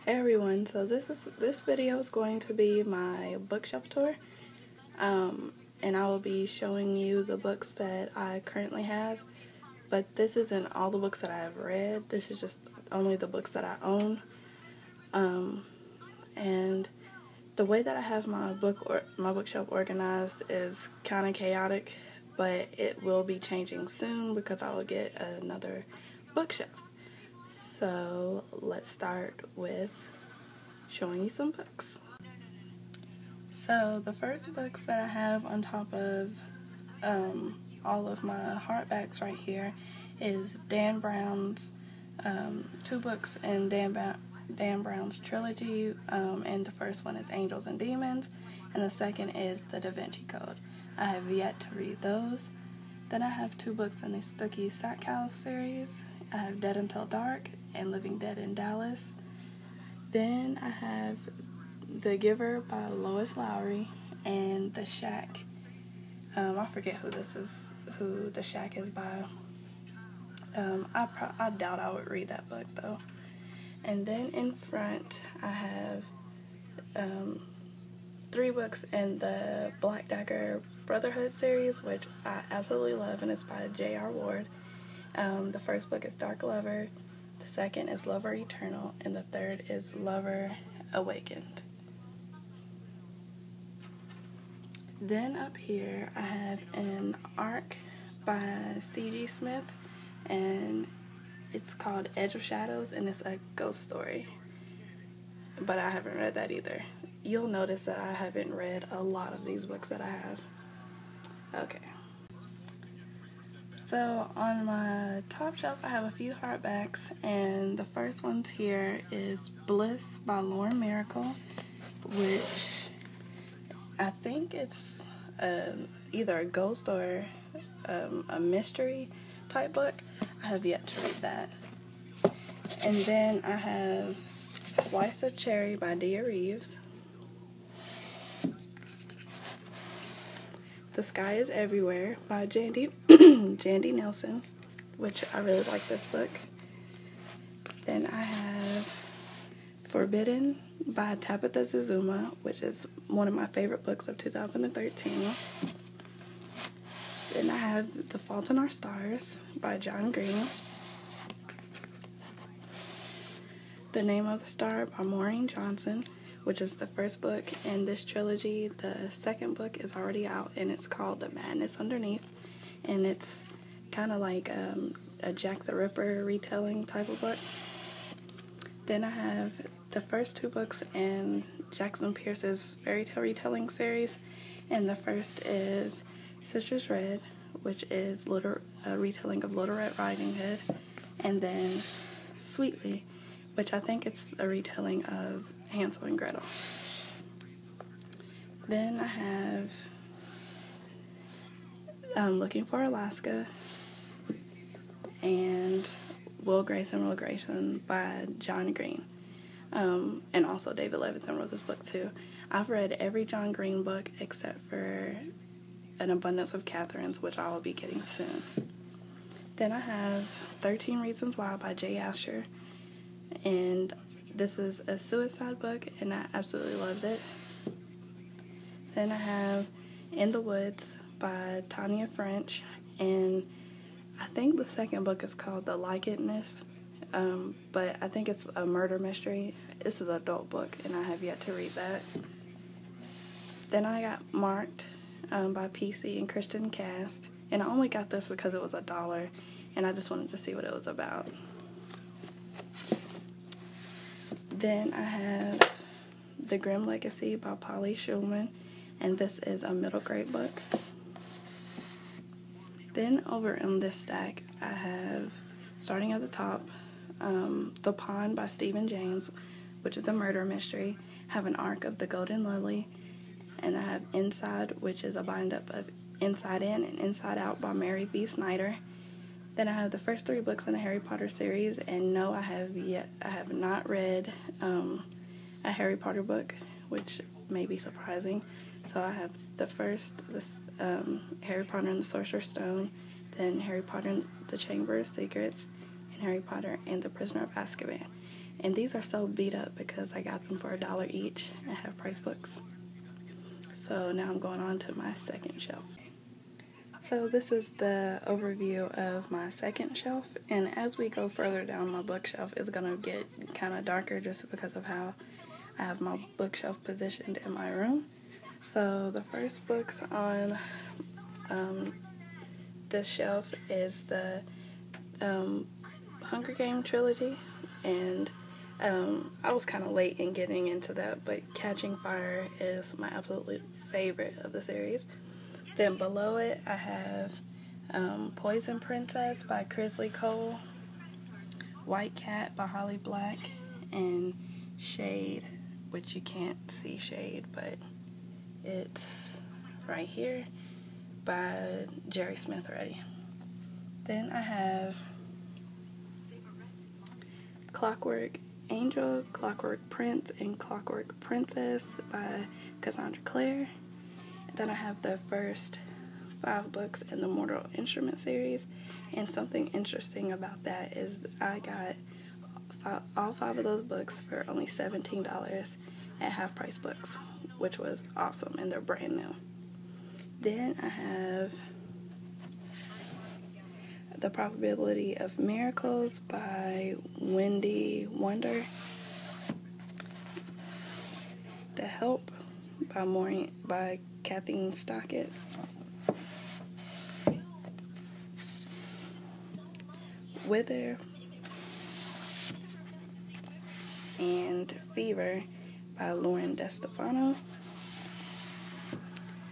Hey everyone, so this video is going to be my bookshelf tour, and I will be showing you the books that I currently have, but this isn't all the books that I have read. This is just only the books that I own, and the way that I have my bookshelf organized is kind of chaotic, but it will be changing soon because I will get another bookshelf. So let's start with showing you some books. So the first books that I have on top of all of my hardbacks right here is Dan Brown's two books in Dan Brown's trilogy, and the first one is Angels and Demons, and the second is The Da Vinci Code. I have yet to read those. Then I have two books in the Stookie Stackhouse series. I have Dead Until Dark and Living Dead in Dallas. Then I have The Giver by Lois Lowry and The Shack. I forget who The Shack is by. I doubt I would read that book though. And then in front I have three books in the Black Dagger Brotherhood series, which I absolutely love, and it's by J.R. Ward. The first book is Dark Lover, the second is Lover Eternal, and the third is Lover Awakened. Then up here I have an ARC by C.G. Smith, and it's called Edge of Shadows, and it's a ghost story. But I haven't read that either. You'll notice that I haven't read a lot of these books that I have. Okay. So on my top shelf I have a few hardbacks, and the first ones here is Bliss by Lauren Miracle, which I think it's either a ghost or a mystery type book. I have yet to read that. And then I have Slice of Cherry by Dia Reeves. The Sky is Everywhere by Jandy Nelson, which I really like this book. Then I have Forbidden by Tabitha Zuzuma, which is one of my favorite books of 2013. Then I have The Fault in Our Stars by John Green. The Name of the Star by Maureen Johnson, which is the first book in this trilogy. The second book is already out, and it's called The Madness Underneath, and it's kind of like a Jack the Ripper retelling type of book. Then I have the first two books in Jackson Pierce's fairy tale retelling series, and the first is Citrus Red, which is a retelling of Little Red Riding Hood, and then Sweetly, which I think it's a retelling of Hansel and Gretel. Then I have Looking for Alaska and Will Grayson by John Green. And also David Levithan wrote this book too. I've read every John Green book except for An Abundance of Catherines, which I will be getting soon. Then I have 13 Reasons Why by Jay Asher, and this is a suicide book, and I absolutely loved it. Then I have In the Woods by Tanya French, and I think the second book is called The Likedness, but I think it's a murder mystery. This is an adult book, and I have yet to read that. Then I got Marked by PC and Kristen Cast, and I only got this because it was $1, and I just wanted to see what it was about. Then I have The Grim Legacy by Polly Shulman, and this is a middle grade book. Then over on this stack I have, starting at the top, The Pawn by Stephen James, which is a murder mystery. I have an ARC of The Golden Lily, and I have Inside, which is a bind-up of Inside In and Inside Out by Mary V. Snyder. Then I have the first three books in the Harry Potter series, and no, I have not read a Harry Potter book, which may be surprising. So I have the first, Harry Potter and the Sorcerer's Stone, then Harry Potter and the Chamber of Secrets, and Harry Potter and the Prisoner of Azkaban. And these are so beat up because I got them for $1 each at Half Price Books. So now I'm going on to my second shelf. So this is the overview of my second shelf, and as we go further down my bookshelf, it's going to get kind of darker just because of how I have my bookshelf positioned in my room. So the first books on this shelf is the Hunger Game trilogy, and I was kind of late in getting into that, but Catching Fire is my absolute favorite of the series. Then below it, I have Poison Princess by Crisley Cole, White Cat by Holly Black, and Shade, which you can't see Shade, but it's right here, by Jerry Smith Ready. Then I have Clockwork Angel, Clockwork Prince, and Clockwork Princess by Cassandra Clare. Then I have the first 5 books in the Mortal Instruments series, and something interesting about that is I got all 5 of those books for only $17 at Half Price Books, which was awesome, and they're brand new. Then I have The Probability of Miracles by Wendy Wonder, The Help by Kathleen Stockett, Wither, and Fever by Lauren DeStefano.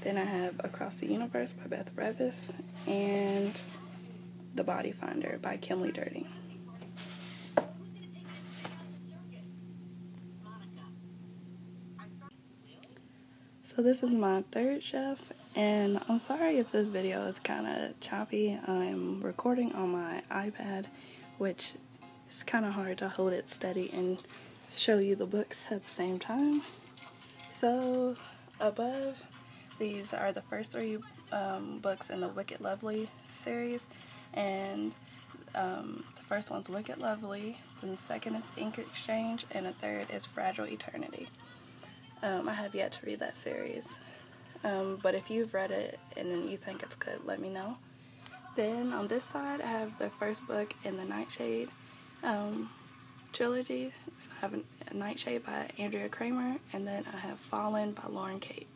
Then I have Across the Universe by Beth Revis, and The Body Finder by Kimberly Dirty. So this is my third shelf, and I'm sorry if this video is kind of choppy. I'm recording on my iPad, which is kind of hard to hold it steady and show you the books at the same time. So above, these are the first 3 books in the Wicked Lovely series, and the first one's Wicked Lovely, then the second is Ink Exchange, and the third is Fragile Eternity. I have yet to read that series, but if you've read it and you think it's good, let me know. Then on this side, I have the first book in the Nightshade trilogy. So I have a Nightshade by Andrea Kramer, and then I have Fallen by Lauren Kate.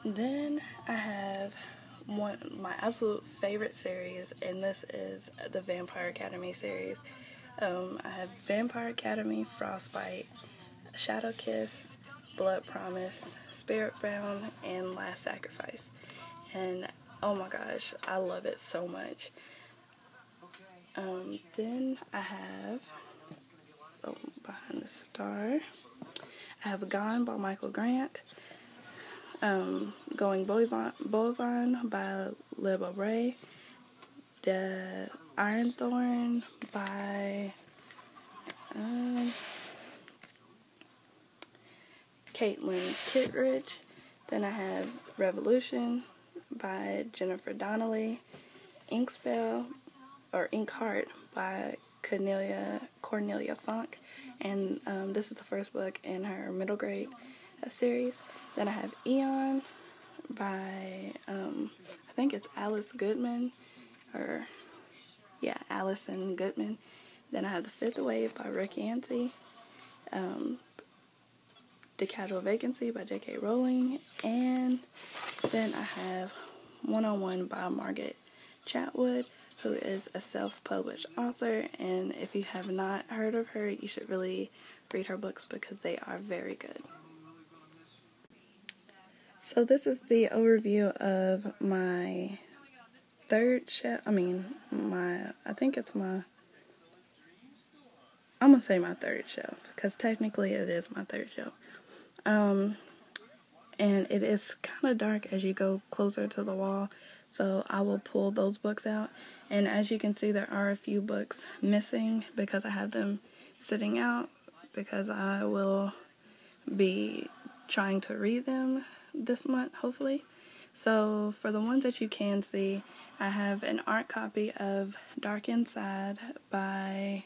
Then I have my absolute favorite series, and this is the Vampire Academy series. I have Vampire Academy, Frostbite, Shadow Kiss, Blood Promise, Spirit Bound, and Last Sacrifice. And oh my gosh, I love it so much. Then I have Behind the Star. I have Gone by Michael Grant, Going Bovine by Lib O'Bray, The Iron Thorn by Caitlin Kittredge. Then I have Revolution by Jennifer Donnelly, Inkheart by Cornelia Funk, and this is the first book in her middle grade series. Then I have Eon by I think it's Alice Goodman, Allison Goodman. Then I have The Fifth Wave by Rick Yancey, The Casual Vacancy by J.K. Rowling, and then I have 101 by Margaret Chatwood, who is a self-published author, and if you have not heard of her, you should really read her books because they are very good. So this is the overview of my third shelf. I'm going to say my third shelf, because technically it is my third shelf. And it is kind of dark as you go closer to the wall, so I will pull those books out. And as you can see, there are a few books missing because I have them sitting out, because I will be trying to read them this month, hopefully. So for the ones that you can see, I have an art copy of Dark Inside by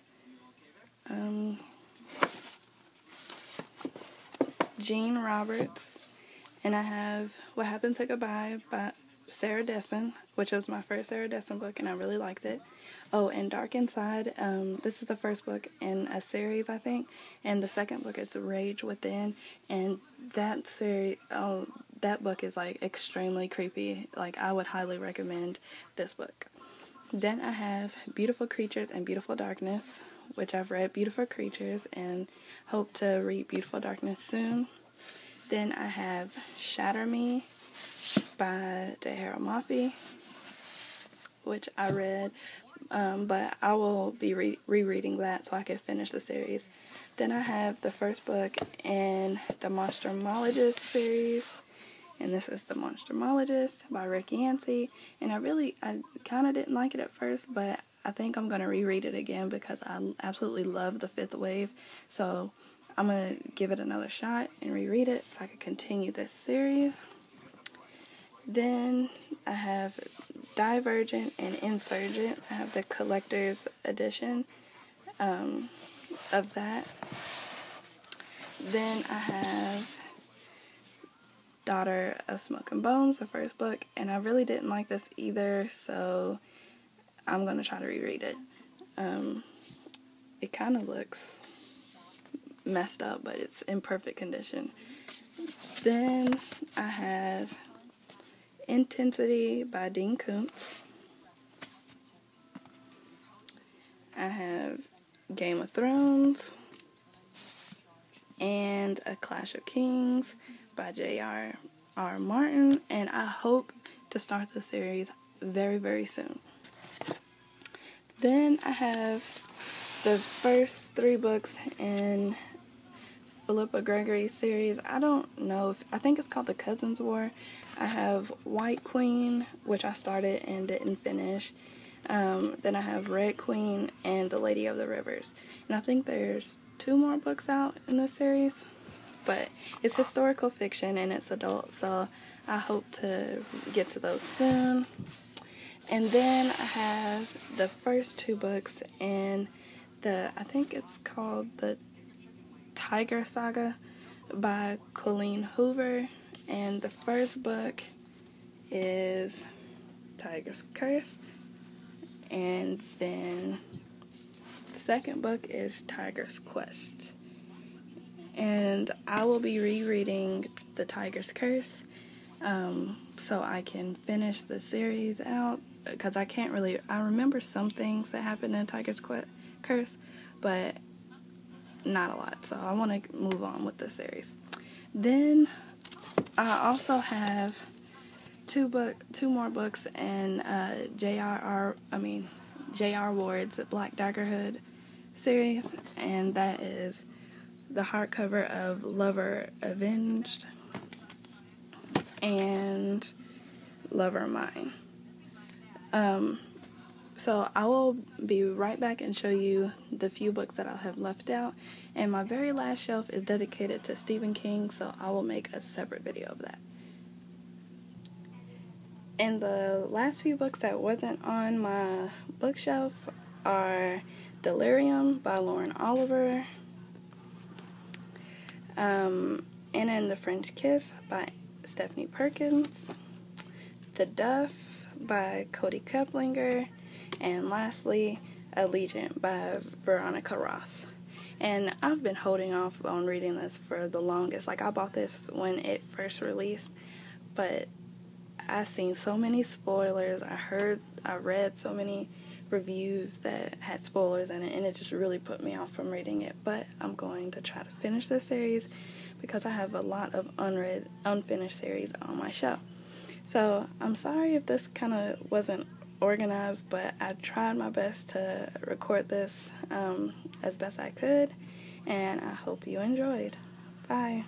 Jean Roberts, and I have What Happened to Goodbye by Sarah Dessen, which was my first Sarah Dessen book, and I really liked it. Oh, and Dark Inside, this is the first book in a series, I think, and the second book is Rage Within, and that series, that book is, like, extremely creepy. Like, I would highly recommend this book. Then I have Beautiful Creatures and Beautiful Darkness, which I've read Beautiful Creatures and hope to read Beautiful Darkness soon. Then I have Shatter Me by Tahereh Mafi, which I read, but I will be rereading that so I can finish the series. Then I have the first book in the Monstermologist series, and this is The Monstermologist by Rick Yancey, and I kind of didn't like it at first, but I think I'm going to reread it again because I absolutely love The Fifth Wave, so I'm going to give it another shot and reread it so I can continue this series. Then I have Divergent and Insurgent. I have the collector's edition of that. Then I have Daughter of Smoke and Bones, the first book, and I really didn't like this either, so I'm going to try to reread it. It kind of looks messed up, but it's in perfect condition. Then I have Intensity by Dean Koontz. I have Game of Thrones and A Clash of Kings by J.R.R. Martin, and I hope to start the series very, very soon. Then I have the first 3 books in Philippa Gregory's series. I don't know I think it's called The Cousins War. I have White Queen, which I started and didn't finish. Then I have Red Queen and The Lady of the Rivers. And I think there's 2 more books out in this series, but it's historical fiction and it's adult, so I hope to get to those soon. And then I have the first 2 books in I think it's called the Tiger Saga by Colleen Hoover, and the first book is Tiger's Curse, and then the second book is Tiger's Quest. And I will be rereading the Tiger's Curse so I can finish the series out, because I remember some things that happened in Tiger's Curse, but not a lot, so I want to move on with the series. Then I also have two more books in J.R. Ward's Black Daggerhood series, and that is the hardcover of Lover Avenged and Lover Mine. So I will be right back and show you the few books that I have left out. And my very last shelf is dedicated to Stephen King, so I will make a separate video of that. And the last few books that wasn't on my bookshelf are Delirium by Lauren Oliver, Anna and the French Kiss by Stephanie Perkins, The Duff by Cody Keplinger, and lastly, Allegiant by Veronica Roth. And I've been holding off on reading this for the longest. Like, I bought this when it first released, but I've seen so many spoilers. I read so many reviews that had spoilers in it, and it just really put me off from reading it. But I'm going to try to finish this series because I have a lot of unfinished series on my shelf. So I'm sorry if this kind of wasn't organized, but I tried my best to record this as best I could, and I hope you enjoyed. Bye.